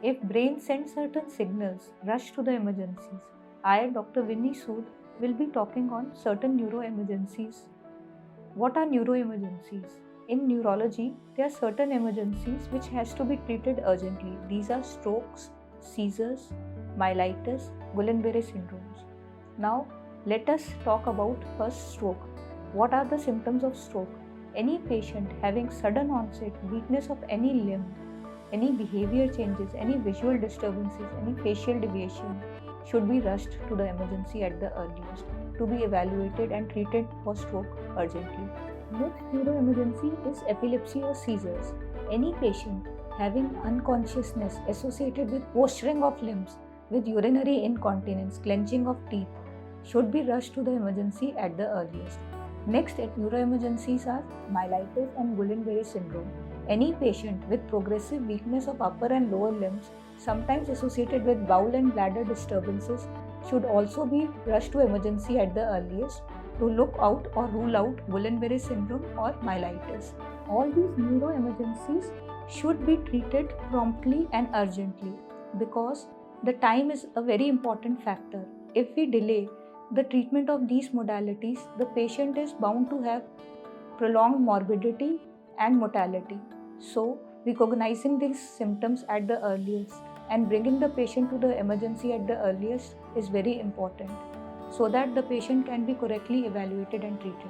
If brain sends certain signals, rush to the emergencies. I, Dr. Vinny Sood, will be talking on certain neuroemergencies. What are neuroemergencies? In neurology, there are certain emergencies which has to be treated urgently. These are strokes, seizures, myelitis, Guillain-Barré syndromes. Now, let us talk about first stroke. What are the symptoms of stroke? Any patient having sudden onset, weakness of any limb, any behavior changes, any visual disturbances, any facial deviation should be rushed to the emergency at the earliest to be evaluated and treated for stroke urgently. Next neuroemergency is epilepsy or seizures. Any patient having unconsciousness associated with posturing of limbs, with urinary incontinence, clenching of teeth, should be rushed to the emergency at the earliest. Next neuroemergencies are myelitis and Guillain-Barré syndrome. Any patient with progressive weakness of upper and lower limbs, sometimes associated with bowel and bladder disturbances, should also be rushed to emergency at the earliest to look out or rule out Guillain-Barré syndrome or myelitis. All these neuroemergencies should be treated promptly and urgently because the time is a very important factor. If we delay the treatment of these modalities, the patient is bound to have prolonged morbidity and mortality. So, recognizing these symptoms at the earliest and bringing the patient to the emergency at the earliest is very important so that the patient can be correctly evaluated and treated.